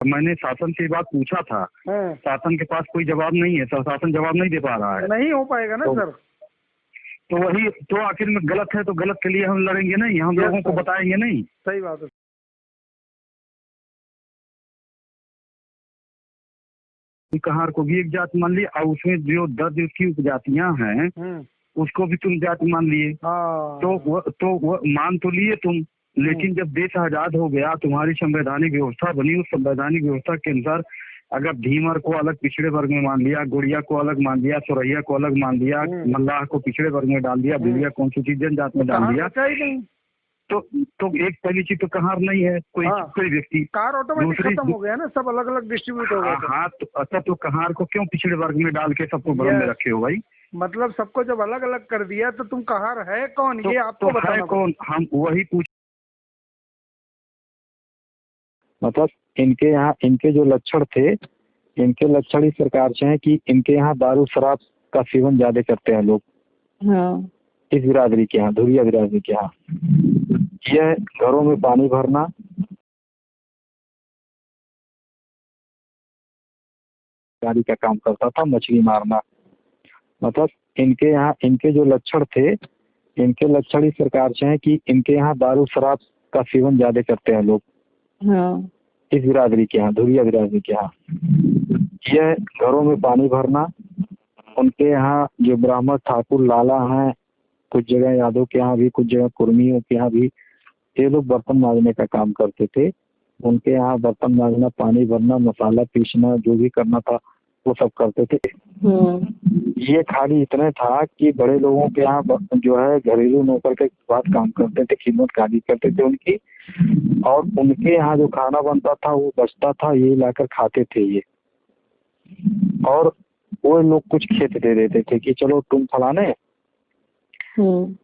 मैंने शासन से बात पूछा था, हाँ। शासन के पास कोई जवाब नहीं है सर, शासन जवाब नहीं दे पा रहा है। नहीं हो पाएगा ना सर। तो वही तो आखिर में गलत है तो गलत के लिए हम लड़ेंगे नहीं, हम लोगों को बताएंगे नहीं। सही बात है। कहार को भी एक जात मान ली और उसमें जो 10 उसकी उपजातियां हैं उसको भी तुम जात मान लिए। तो वो मान तो लिए तुम, लेकिन जब देश आजाद हो गया तुम्हारी संवैधानिक व्यवस्था बनी, उस संवैधानिक व्यवस्था के अनुसार अगर धीमर को अलग पिछड़े वर्ग में मान लिया, गोड़िया को अलग मान लिया, सोरैया को अलग मान लिया, मल्लाह को पिछड़े वर्ग में डाल दिया, बिलिया को अनुसूचित जनजात में डाल दिया, तो एक पहली चीज तो कहार नहीं है कोई व्यक्ति, कार ऑटोमेटिक खत्म हो गया ना, सब अलग अलग डिस्ट्रीब्यूट हो गया। हाँ तो अच्छा, तो कहार को क्यों पिछड़े वर्ग में डाल के सबको भ्रम में रखे हो भाई? मतलब सबको जब अलग अलग कर दिया तो तुम कहार है कौन? ये आपको बताना है कौन? हम वही पूछ, मतलब इनके यहाँ इनके जो लक्षण थे, इनके लक्षण इस प्रकार से हैं कि इनके यहाँ दारू शराब का सेवन ज्यादा करते हैं लोग। हाँ। इस बिरादरी के यहाँ, धुरिया बिरादरी के यहाँ, यह घरों में पानी भरना, गाड़ी का काम करता था, मछली मारना। मतलब इनके यहाँ इनके जो लक्षण थे, इनके लक्षण इस प्रकार से हैं कि इनके यहाँ दारू शराब का सेवन ज्यादा करते हैं लोग। हाँ। इस बिरादरी के यहाँ, धुरिया बिरादरी के यहाँ, यह घरों में पानी भरना। उनके यहाँ जो ब्राह्मण ठाकुर लाला हैं, कुछ जगह यादव के यहाँ भी, कुछ जगह कुर्मियों के यहाँ भी, ये लोग बर्तन मांजने का काम करते थे। उनके यहाँ बर्तन मांजना, पानी भरना, मसाला पीसना, जो भी करना था वो सब करते थे। ये खाली इतने था कि बड़े लोगों के यहाँ जो है घरेलू नौकर के बाद काम करते थे, खिदमत खाली करते थे उनकी, और उनके यहाँ जो खाना बनता था वो बचता था, ये लाकर खाते थे ये। और वो लोग कुछ खेत दे देते थे कि चलो तुम फलाने,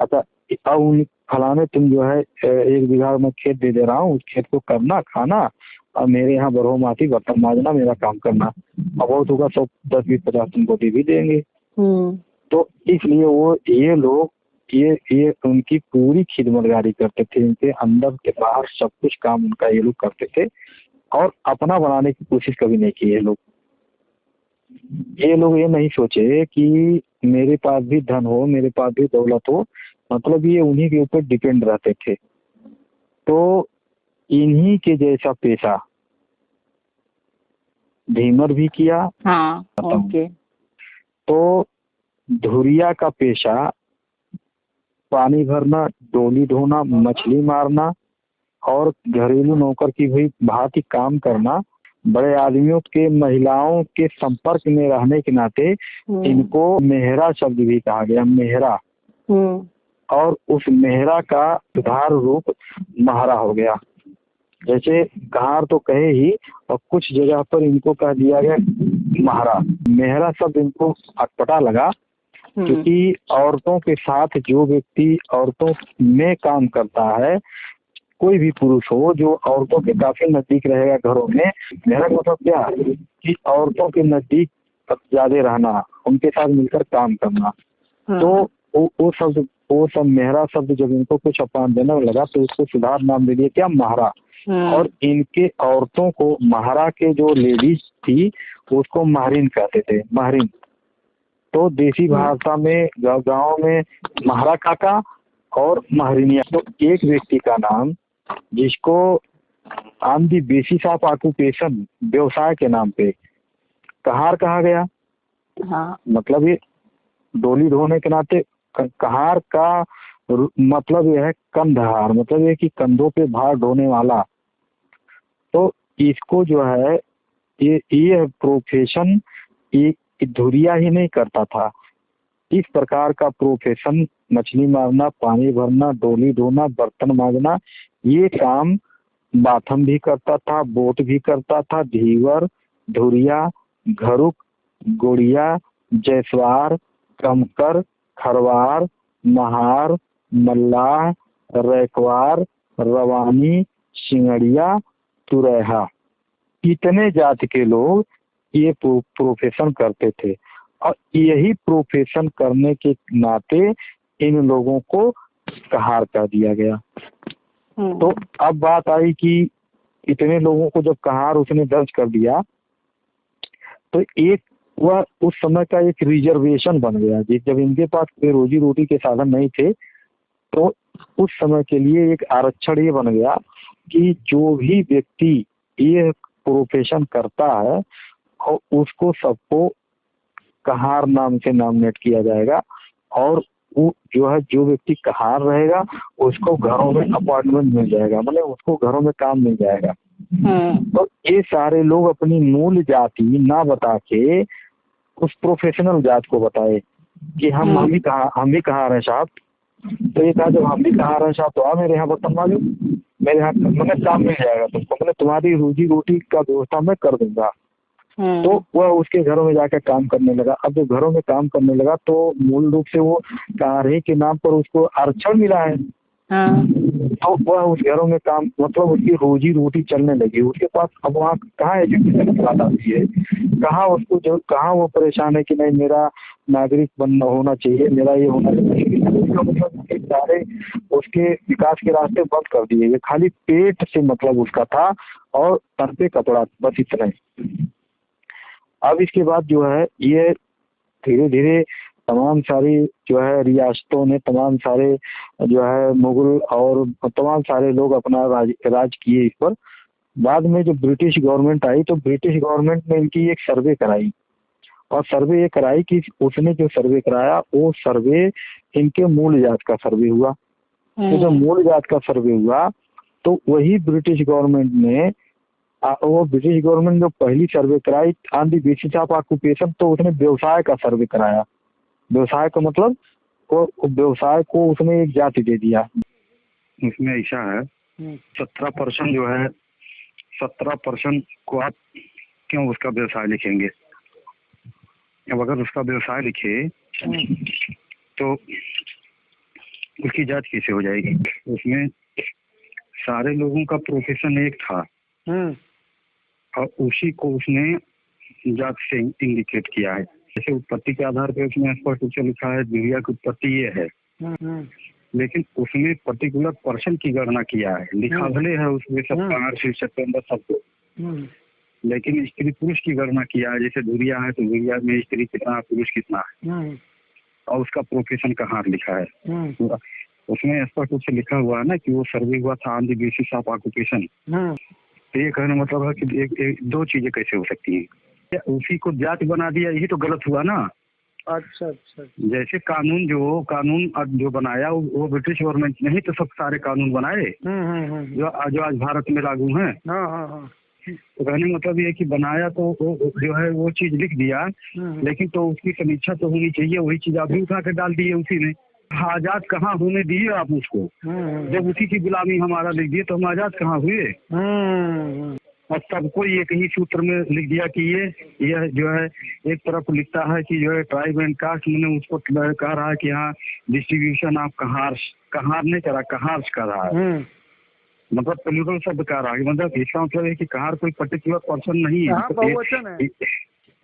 अच्छा अब उन फलाने तुम जो है 1 बीघा में खेत दे रहा हूँ, उस खेत को करना, खाना, और मेरे यहाँ बरहो माथी बर्तन मांजना, मेरा काम करना, अब बहुत होगा 100, 10, 20, 50 तुमको दे भी देंगे। तो इसलिए वो ये लोग ये उनकी पूरी खिदमतगारी करते थे, इनके अंदर के बाहर सब कुछ काम उनका ये लोग करते थे, और अपना बनाने की कोशिश कभी नहीं की। ये लोग ये नहीं सोचे कि मेरे पास भी धन हो, मेरे पास भी दौलत हो, मतलब ये उन्हीं के ऊपर डिपेंड रहते थे। तो इन्हीं के जैसा पेशा धीमर भी किया। हाँ, ओके। तो धुरिया का पेशा पानी भरना, डोली धोना, मछली मारना और घरेलू नौकर की भी भांति काम करना। बड़े आदमियों के महिलाओं के संपर्क में रहने के नाते इनको मेहरा शब्द भी कहा गया, मेहरा। और उस मेहरा का सुधार रूप महारा हो गया। जैसे कहार तो कहे ही, और कुछ जगह पर इनको कह दिया गया महारा। मेहरा शब्द इनको अटपटा लगा, क्योंकि औरतों के साथ जो व्यक्ति औरतों में काम करता है, कोई भी पुरुष हो जो औरतों के काफी नजदीक रहेगा घरों में, मेरा मतलब क्या है कि औरतों के नजदीक ज्यादा रहना, उनके साथ मिलकर काम करना। तो वो सब मेहरा शब्द जब इनको कुछ अपमान देने लगा तो उसको सुधार नाम दे दिया क्या, महारा। और इनके औरतों को महारा के जो लेडीज थी उसको महरीन कहते थे, महरीन। तो देसी भाषा में गाँव में महारा काका और महरीनिया। तो एक व्यक्ति का नाम जिसको on the basis of occupation, व्यवसाय के नाम पे कहार कहा गया। मतलब ये डोली धोने के नाते कहार का मतलब यह है कंधहार, मतलब ये कि कंधों पे भार ढोने वाला। तो इसको जो है ये प्रोफेशन ये धुरिया ही नहीं करता था, इस प्रकार का प्रोफेशन मछली मारना, पानी भरना, डोली धोना, बर्तन मांजना, ये काम बाथम भी करता था, बोट भी करता था, धीवर, धुरिया, घरुक, गोड़िया, जैसवार, कमकर, खरवार, महार, मल्लाह, रैकवार, रवानी, सिंगड़िया, तुरैहा, इतने जाति के लोग ये प्रोफेशन करते थे। और यही प्रोफेशन करने के नाते इन लोगों को कहार कह दिया गया। तो अब बात आई कि इतने लोगों को जब कहार उसने दर्ज कर दिया तो एक वह उस समय का एक रिजर्वेशन बन गया। जब इनके पास कोई रोजी रोटी के साधन नहीं थे तो उस समय के लिए एक आरक्षण ये बन गया कि जो भी व्यक्ति ये प्रोफेशन करता है और उसको सबको कहार नाम से नॉमिनेट किया जाएगा और वो जो है जो व्यक्ति कहार रहेगा उसको घरों में अपार्टमेंट मिल जाएगा, मतलब उसको घरों में काम मिल जाएगा। तो ये सारे लोग अपनी मूल जाति ना बता के उस प्रोफेशनल जात को बताए कि हम भी कहार हैं साहब। तो ये कहा जब हम भी कहार हैं साहब तो आओ मेरे यहाँ बर्तन मांजो, मेरे यहाँ मतलब काम मिल जाएगा तुमको, मतलब तुम्हारी रोजी रोटी का व्यवस्था मैं कर दूंगा। तो वह उसके घरों में जाकर काम करने लगा। अब जब घरों में काम करने लगा तो मूल रूप से वो कहारे के नाम पर उसको आरक्षण मिला है। तो वह उस घरों में काम मतलब उसकी रोजी रोटी चलने लगी। उसके पास अब वहाँ कहाँ एजुकेशन की बात आती है, कहाँ वो परेशान है कि नहीं मेरा नागरिक बनना होना चाहिए, मेरा ये होना चाहिए। मतलब सारे उसके विकास के रास्ते बंद कर दिए। ये खाली पेट से मतलब उसका था और तन पे कपड़ा, बस इतना ही। अब इसके बाद जो है ये धीरे धीरे तमाम सारी जो है रियासतों ने, तमाम सारे जो है मुगल और तमाम सारे लोग अपना राज किए इस पर। बाद में जब ब्रिटिश गवर्नमेंट आई तो ब्रिटिश गवर्नमेंट ने इनकी एक सर्वे कराई और सर्वे ये कराई कि उसने जो सर्वे कराया वो सर्वे इनके मूल जात का सर्वे हुआ। तो जब मूल जात का सर्वे हुआ तो वही ब्रिटिश गवर्नमेंट ने वो ब्रिटिश गवर्नमेंट जो पहली सर्वे कराई on the basis of occupation, तो उसने व्यवसाय का सर्वे कराया। व्यवसाय का मतलब वो व्यवसाय को उसने एक जाति दे दिया। उसमें ऐसा है 17% जो है 17% को आप क्यों उसका व्यवसाय लिखेंगे। अब अगर उसका व्यवसाय लिखे तो उसकी जांच कैसे हो जाएगी। उसमें सारे लोगों का प्रोफेशन एक था और उसी को उसने जात से इंडिकेट किया है। जैसे उत्पत्ति के आधार पर उसमें स्पष्ट रूप से लिखा है दुनिया की उत्पत्ति ये है, लेकिन उसमें पर्टिकुलर पर्सन की गणना किया है। लिखा भले है उसमें सब शीर्षक के अंदर सबको, लेकिन स्त्री पुरुष की गणना किया है। जैसे धुरिया है तो धुरिया में स्त्री कितना पुरुष कितना है और उसका प्रोफेशन कहाँ लिखा है। उसमें स्पष्ट रूप से लिखा हुआ है ना कि वो सर्वे हुआ था on the basis of occupation. तो ये कहने मतलब है कि एक दो चीजें कैसे हो सकती हैं। उसी को जात बना दिया, यही तो गलत हुआ ना। अच्छा। जैसे कानून जो बनाया वो ब्रिटिश गवर्नमेंट ने ही तो सब सारे कानून बनाए जो आज भारत में लागू हैं। तो कहने मतलब ये कि बनाया तो जो है वो चीज लिख दिया, लेकिन तो उसकी समीक्षा तो होनी चाहिए। वही चीज आप भी उठा कर डाल दी है उसी ने। आजाद कहाँ होने दिए आप उसको, जब उसी की गुलामी हमारा लिख दिए तो हम आजाद कहाँ हुए। और सबको एक ही सूत्र में लिख दिया कि ये जो है एक तरफ लिखता है कि जो है ट्राइब एंड कास्ट, मैंने उसको कह रहा है कि यहाँ डिस्ट्रीब्यूशन ऑफ कहार नहीं करा, कहार कर रहा है। मतलब प्लूरल शब्द कह रहा है, मतलब इसका मतलब है कि कहार कोई पर्टिकुलर पर्सन नहीं है,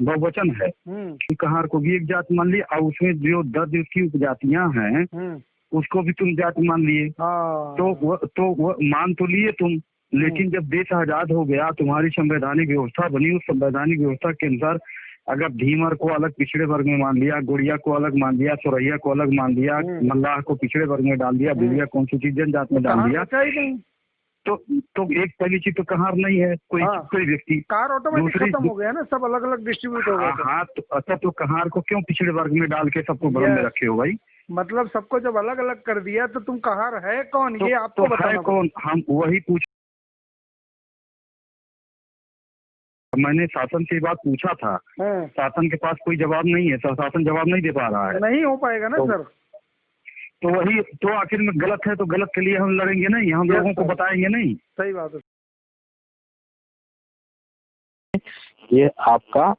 बहुवचन है। कहार को भी एक जात मान लिया और उसमें जो 10 उसकी उपजातियां हैं उसको भी तुम जात मान लिए। तो वो मान तो लिए तुम, लेकिन जब देश आजाद हो गया तुम्हारी संवैधानिक व्यवस्था बनी। उस संवैधानिक व्यवस्था के अनुसार अगर भीमर को अलग पिछड़े वर्ग में मान लिया, गुड़िया को अलग मान लिया, सोरैया को अलग मान लिया, मल्लाह को पिछड़े वर्ग में डाल दिया, बुढ़िया को अनुसूचित जनजात में डाल दिया, तो एक पहली चीज तो कहार नहीं है कोई व्यक्ति। कार ऑटोमेटिक खत्म हो गया ना, सब अलग अलग डिस्ट्रीब्यूट हो गया। हाँ तो अच्छा, तो कहार को क्यों पिछड़े वर्ग में डाल के सबको वर्ग में रखे हो भाई। मतलब सबको जब अलग अलग कर दिया तो तुम कहार है कौन, ये आपको बताना कौन। हम वही पूछ, मैंने शासन से बात पूछा था, शासन के पास कोई जवाब नहीं है, शासन जवाब नहीं दे पा रहा है। नहीं हो पाएगा ना सर। तो वही तो आखिर में गलत है तो गलत के लिए हम लड़ेंगे नहीं, हम लोगों को बताएंगे नहीं। सही बात है। ये आपका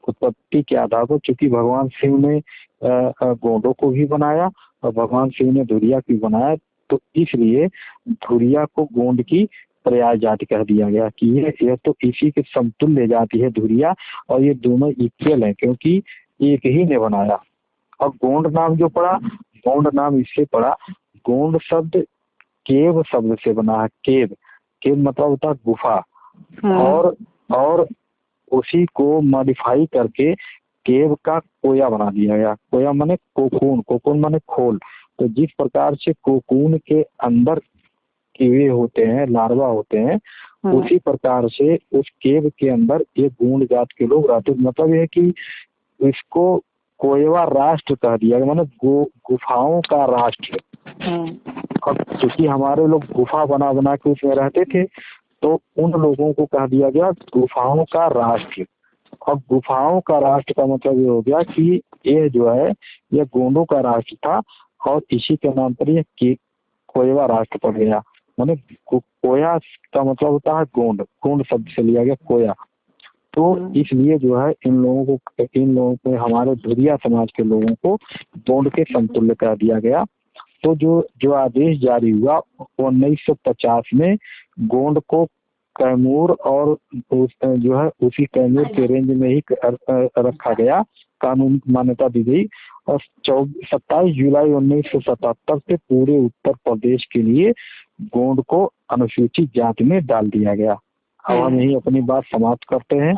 उत्पत्ति के आधार पर, चूंकि भगवान शिव ने गोंडों को भी बनाया और भगवान शिव ने धुरिया को बनाया, तो इसलिए धुरिया को गोंड की पर्याय जाति कह दिया गया कि ये तो इसी के समतुल्य जाति है धुरिया, और ये दोनों इक्वल है क्योंकि एक ही ने बनाया। और गोंड नाम जो पड़ा, गोंड नाम इससे पड़ा, गोंड शब्द केव शब्द से बना है। केव केव मतलब होता है गुफा, हाँ, और उसी को मॉडिफाई करके केव का कोया बना दिया गया। कोया माने कोकून, कोकून माने खोल। तो जिस प्रकार से कोकून के अंदर कीड़े होते हैं, लार्वा होते हैं, हाँ, उसी प्रकार से उस केव के अंदर एक गूंड जात के लोग रहते। मतलब यह है कि इसको कोयवा राष्ट्र कह दिया गया, माने गुफाओं का राष्ट्र। हाँ, अब क्योंकि हमारे लोग गुफा बना बना के उसमें रहते थे, तो उन लोगों को कह दिया गया गुफाओं का राष्ट्र। अब गुफाओं का राष्ट्र का मतलब ये हो गया कि ये जो है ये गोंडों का राष्ट्र था, और इसी के नाम पर ये कोयवा राष्ट्र पड़ गया। माने कोया का मतलब होता है गोंड, गोंड शब्द से लिया गया कोया। तो इसलिए जो है इन लोगों को हमारे धुरिया समाज के लोगों को गोंड के समतुल्य कर दिया गया। तो जो आदेश जारी हुआ वो 1950 में गोंड को कैमूर और जो है उसी कैमूर के रेंज में ही रखा गया, कानून मान्यता दी गई। और 27 जुलाई 1977 से पूरे उत्तर प्रदेश के लिए गोंड को अनुसूचित जाति में डाल दिया गया। अब हम यही अपनी बात समाप्त करते हैं।